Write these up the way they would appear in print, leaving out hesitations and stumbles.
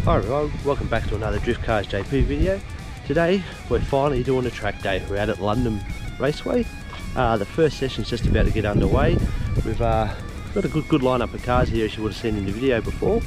Hi everyone, welcome back to another Drift Cars JP video. Today we're finally doing a track day. We're out at Luddenham Raceway. The first session's just about to get underway. We've got a good lineup of cars here, as you would have seen in the video before.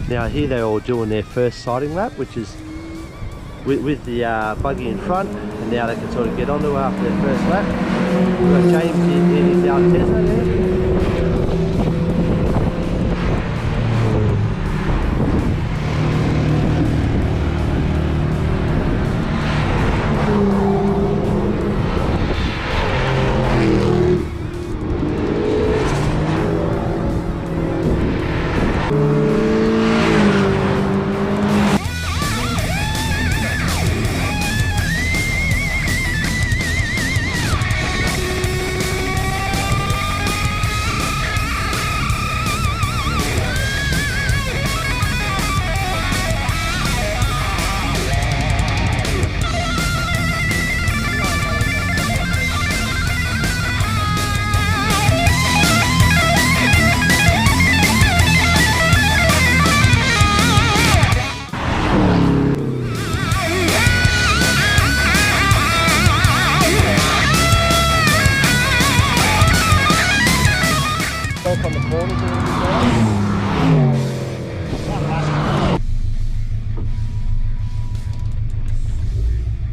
Now here they're all doing their first sighting lap, which is with the buggy in front, and now they can sort of get onto after their first lap. We've got James in his Altezza there. On the corners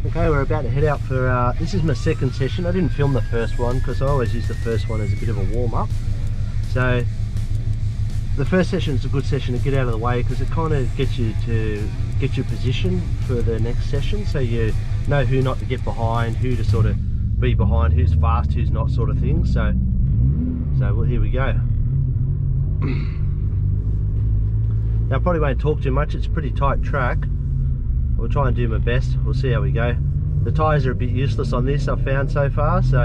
Okay, we're about to head out for this is my second session. I didn't film the first one because I always use the first one as a bit of a warm-up. So the first session is a good session to get out of the way because it kind of gets you to get your position for the next session, so you know who not to get behind, who to sort of be behind, who's fast, who's not, sort of thing. So well, here we go. Now I probably won't talk too much, it's a pretty tight track. I'll try and do my best, we'll see how we go. The tyres are a bit useless on this, I've found so far, so.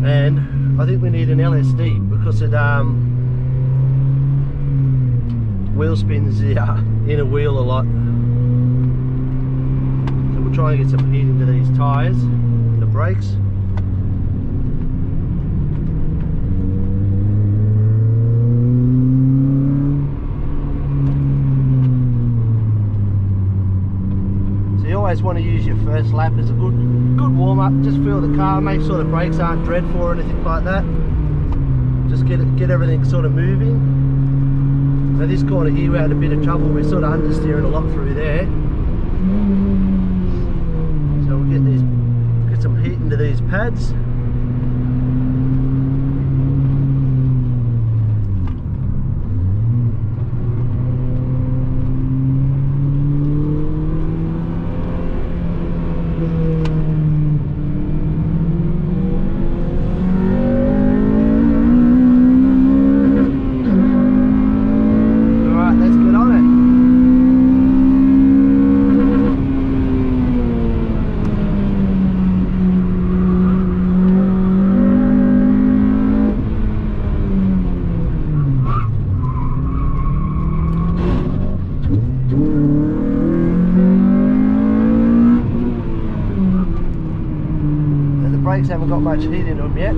And I think we need an LSD because it wheel spins the inner wheel a lot. So we'll try and get some heat into these tyres and the brakes. Always want to use your first lap as a good warm-up. Just feel the car, make sure the brakes aren't dreadful or anything like that. Just get everything sort of moving. Now this corner here we had a bit of trouble, we're sort of understeering a lot through there. So we'll get some heat into these pads. Brakes haven't got much heat into them yet.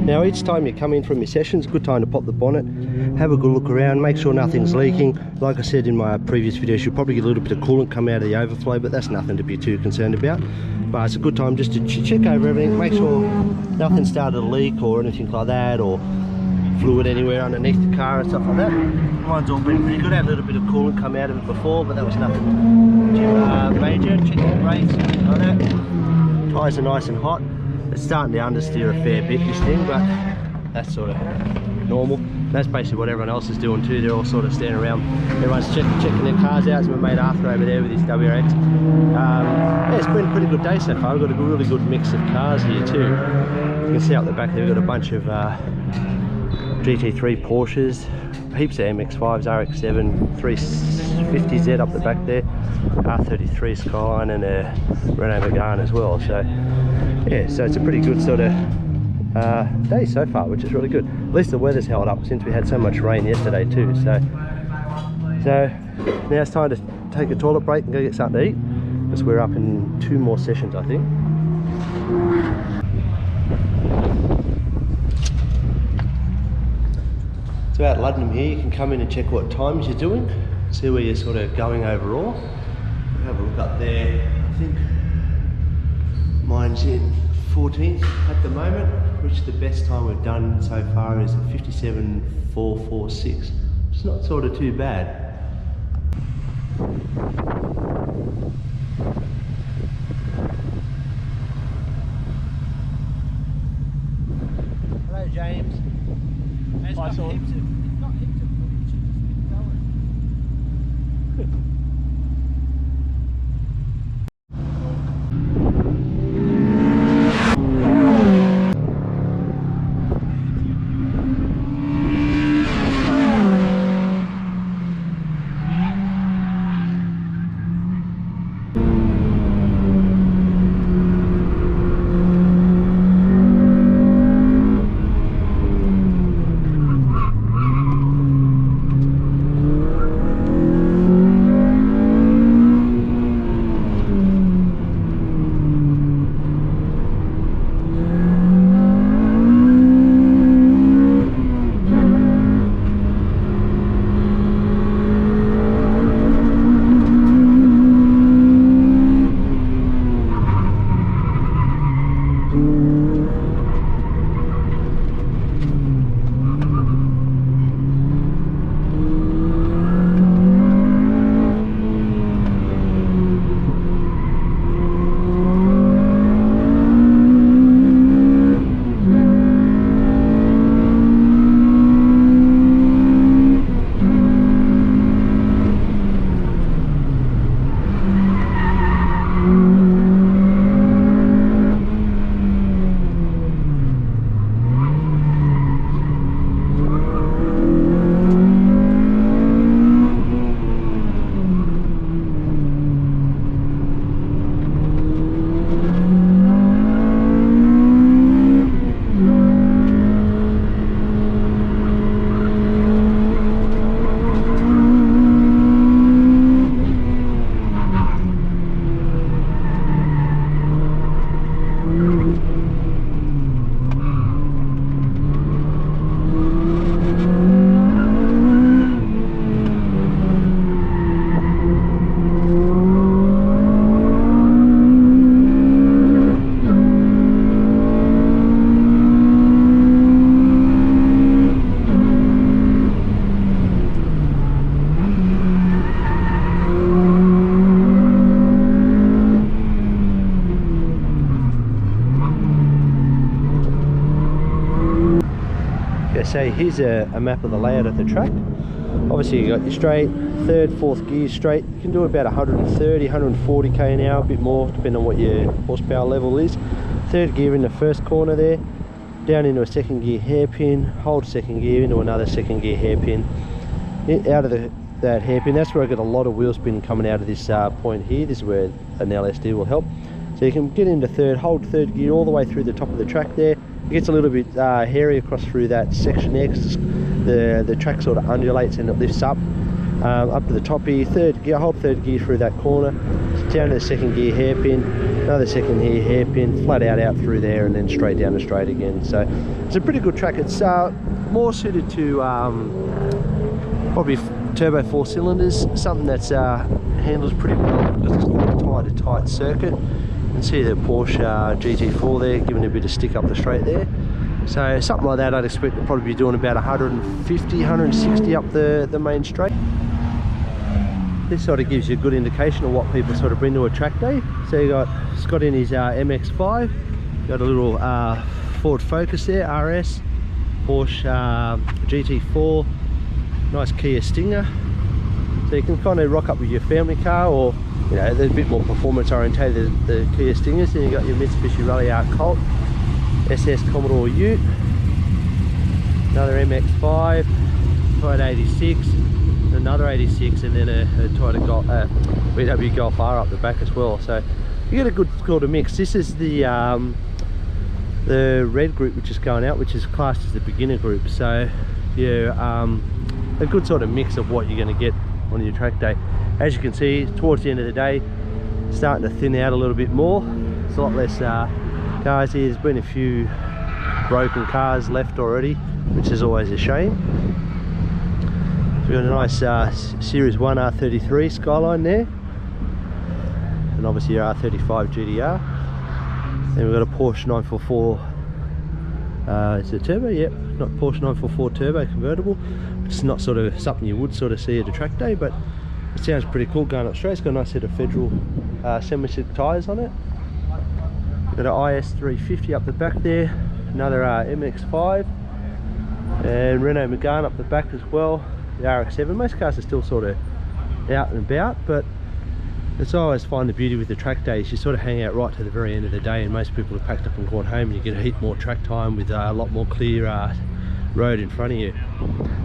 Now each time you come in from your session, it's a good time to pop the bonnet, have a good look around, make sure nothing's leaking. Like I said in my previous videos, you'll probably get a little bit of coolant come out of the overflow, but that's nothing to be too concerned about. But it's a good time just to check over everything, make sure nothing started to leak or anything like that, or fluid anywhere underneath the car and stuff like that. Mine's all been pretty good. Had a little bit of coolant come out of it before, but that was nothing too major. Check the brakes and things like that. Tyres are nice and hot. It's starting to understeer a fair bit, this thing, but that's sort of normal. That's basically what everyone else is doing too. They're all sort of standing around. Everyone's checking their cars out. As my mate Arthur over there with his WRX. Yeah, it's been a pretty good day so far. We've got a really good mix of cars here too. You can see up the back there we've got a bunch of GT3 Porsches, heaps of MX-5s, RX-7, 350Z up the back there, R33 Skyline, and a Renault Megane as well. So yeah, so it's a pretty good sort of day so far, which is really good. At least the weather's held up since we had so much rain yesterday too. So now it's time to take a toilet break and go get something to eat, because we're up in 2 more sessions, I think. So at Luddenham here, you can come in and check what times you're doing, see where you're sort of going overall. Have a look up there. I think mine's in 14th at the moment, which the best time we've done so far is 57.446. It's not sort of too bad. Hello James. Hi, Sean. So here's a map of the layout of the track. Obviously you got your straight, third, fourth gear straight. You can do about 130, 140 k an hour, a bit more depending on what your horsepower level is. Third gear in the first corner there, down into a second gear hairpin, hold second gear into another second gear hairpin, out of the that hairpin. That's where I get a lot of wheel spin coming out of this point here. This is where an LSD will help. So you can get into third, hold third gear all the way through the top of the track there. It gets a little bit hairy across through that section there because the track sort of undulates and it lifts up to the top here. Third gear, hold third gear through that corner, down to the second gear hairpin, another second gear hairpin, flat out through there, and then straight down and straight again. So it's a pretty good track. It's more suited to probably turbo 4 cylinders, something that's handles pretty well because it's quite a tight circuit. You can see the Porsche GT4 there giving a bit of stick up the straight there. So something like that I'd expect to probably be doing about 150, 160 up the main straight. This sort of gives you a good indication of what people sort of bring to a track day. So you got Scott in his MX-5, got a little Ford Focus there, RS, Porsche GT4, nice Kia Stinger. So you can kind of rock up with your family car, or you know, there's a bit more performance orientated, the Kia Stingers. Then you got your Mitsubishi Rally Art Colt, SS Commodore Ute, another MX-5, Toyota 86, another 86, and then a Toyota VW Golf R up the back as well. So you get a good sort of mix. This is the red group which is going out, which is classed as the beginner group. So yeah, a good sort of mix of what you're going to get on your track day. As you can see, towards the end of the day, starting to thin out a little bit more. It's a lot less cars here. There's been a few broken cars left already, which is always a shame. So we've got a nice Series 1 R33 Skyline there, and obviously your R35 GTR. Then we've got a Porsche 944, it's a turbo, yep, not Porsche 944 turbo convertible. It's not sort of something you would sort of see at a track day, but it sounds pretty cool going up straight. It's got a nice set of Federal semi-slick tyres on it. Got an IS 350 up the back there, another MX-5, and Renault Megane up the back as well, the RX-7. Most cars are still sort of out and about, but it's always find the beauty with the track days. You sort of hang out right to the very end of the day, and most people have packed up and gone home, and you get a heap more track time with a lot more clear road in front of you.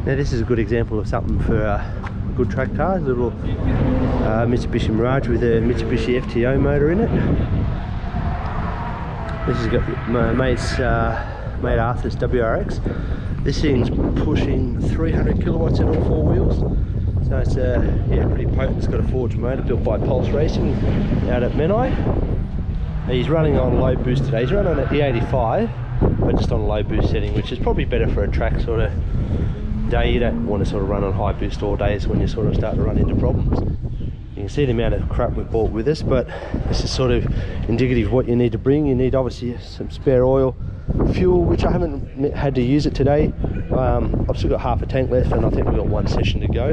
Now this is a good example of something for a good track car. It's a little Mitsubishi Mirage with a Mitsubishi FTO motor in it. This has got my mate Arthur's WRX. This thing's pushing 300 kilowatts in all four wheels. So it's yeah, pretty potent. It's got a forged motor built by Pulse Racing out at Menai. He's running on low boost today. He's running at the 85, but just on a low boost setting, which is probably better for a track sort of day. You don't want to sort of run on high boost all days when you sort of start to run into problems. You can see the amount of crap we've bought with us, but this is sort of indicative of what you need to bring. You need obviously some spare oil, fuel, which I haven't had to use it today. I've still got half a tank left, and I think we've got one session to go.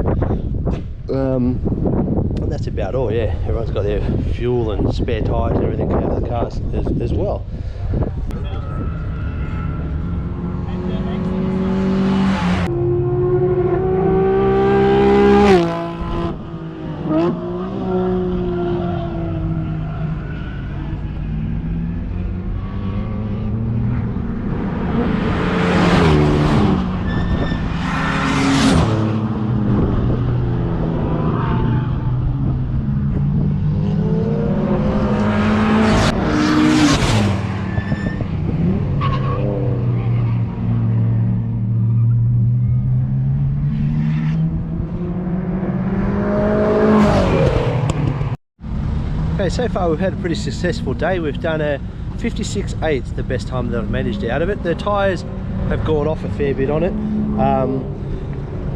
And that's about all. Yeah, everyone's got their fuel and spare tyres and everything out of the cars as well. Okay, so far we've had a pretty successful day. We've done a 56/8, the best time that I've managed out of it. The tyres have gone off a fair bit on it.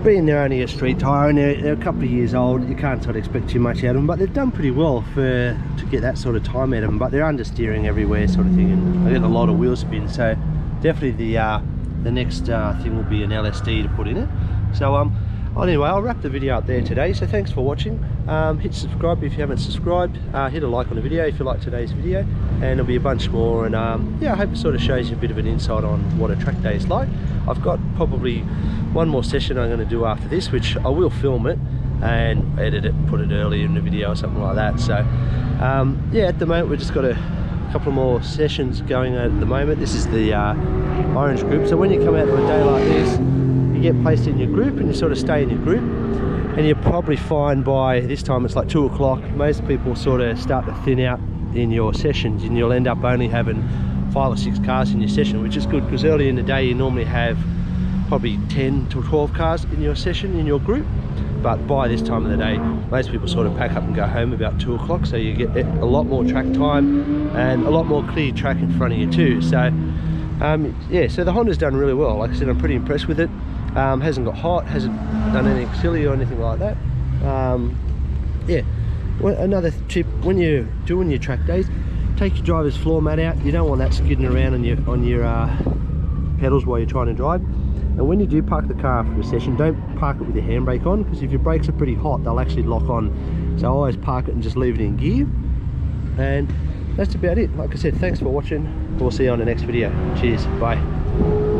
Being they're only a street tyre and they're a couple of years old, you can't sort of expect too much out of them, but they've done pretty well to get that sort of time out of them. But they're understeering everywhere sort of thing, and I get a lot of wheel spin, so definitely the next thing will be an LSD to put in it. So anyway, I'll wrap the video up there today, so thanks for watching. Hit subscribe if you haven't subscribed, hit a like on the video if you like today's video, and there'll be a bunch more. And yeah, I hope it sort of shows you a bit of an insight on what a track day is like. I've got probably one more session I'm going to do after this, which I will film it and edit it and put it earlier in the video or something like that. So yeah, at the moment we've just got a couple more sessions going at the moment. This is the orange group, so when you come out to a day like this, you get placed in your group and you sort of stay in your group. and you probably find by this time it's like 2 o'clock, most people sort of start to thin out in your sessions, and you'll end up only having 5 or 6 cars in your session, which is good because early in the day you normally have probably 10 to 12 cars in your session, in your group. But by this time of the day, most people sort of pack up and go home about 2 o'clock, so you get a lot more track time and a lot more clear track in front of you too. So yeah, so the Honda's done really well. Like I said, I'm pretty impressed with it. Hasn't got hot, hasn't done anything silly or anything like that. Yeah, another tip, when you're doing your track days, take your driver's floor mat out. You don't want that skidding around on your pedals while you're trying to drive. And when you do park the car for a session, don't park it with your handbrake on, because if your brakes are pretty hot, they'll actually lock on. So always park it and just leave it in gear. And that's about it. Like I said, thanks for watching. We'll see you on the next video. Cheers, bye.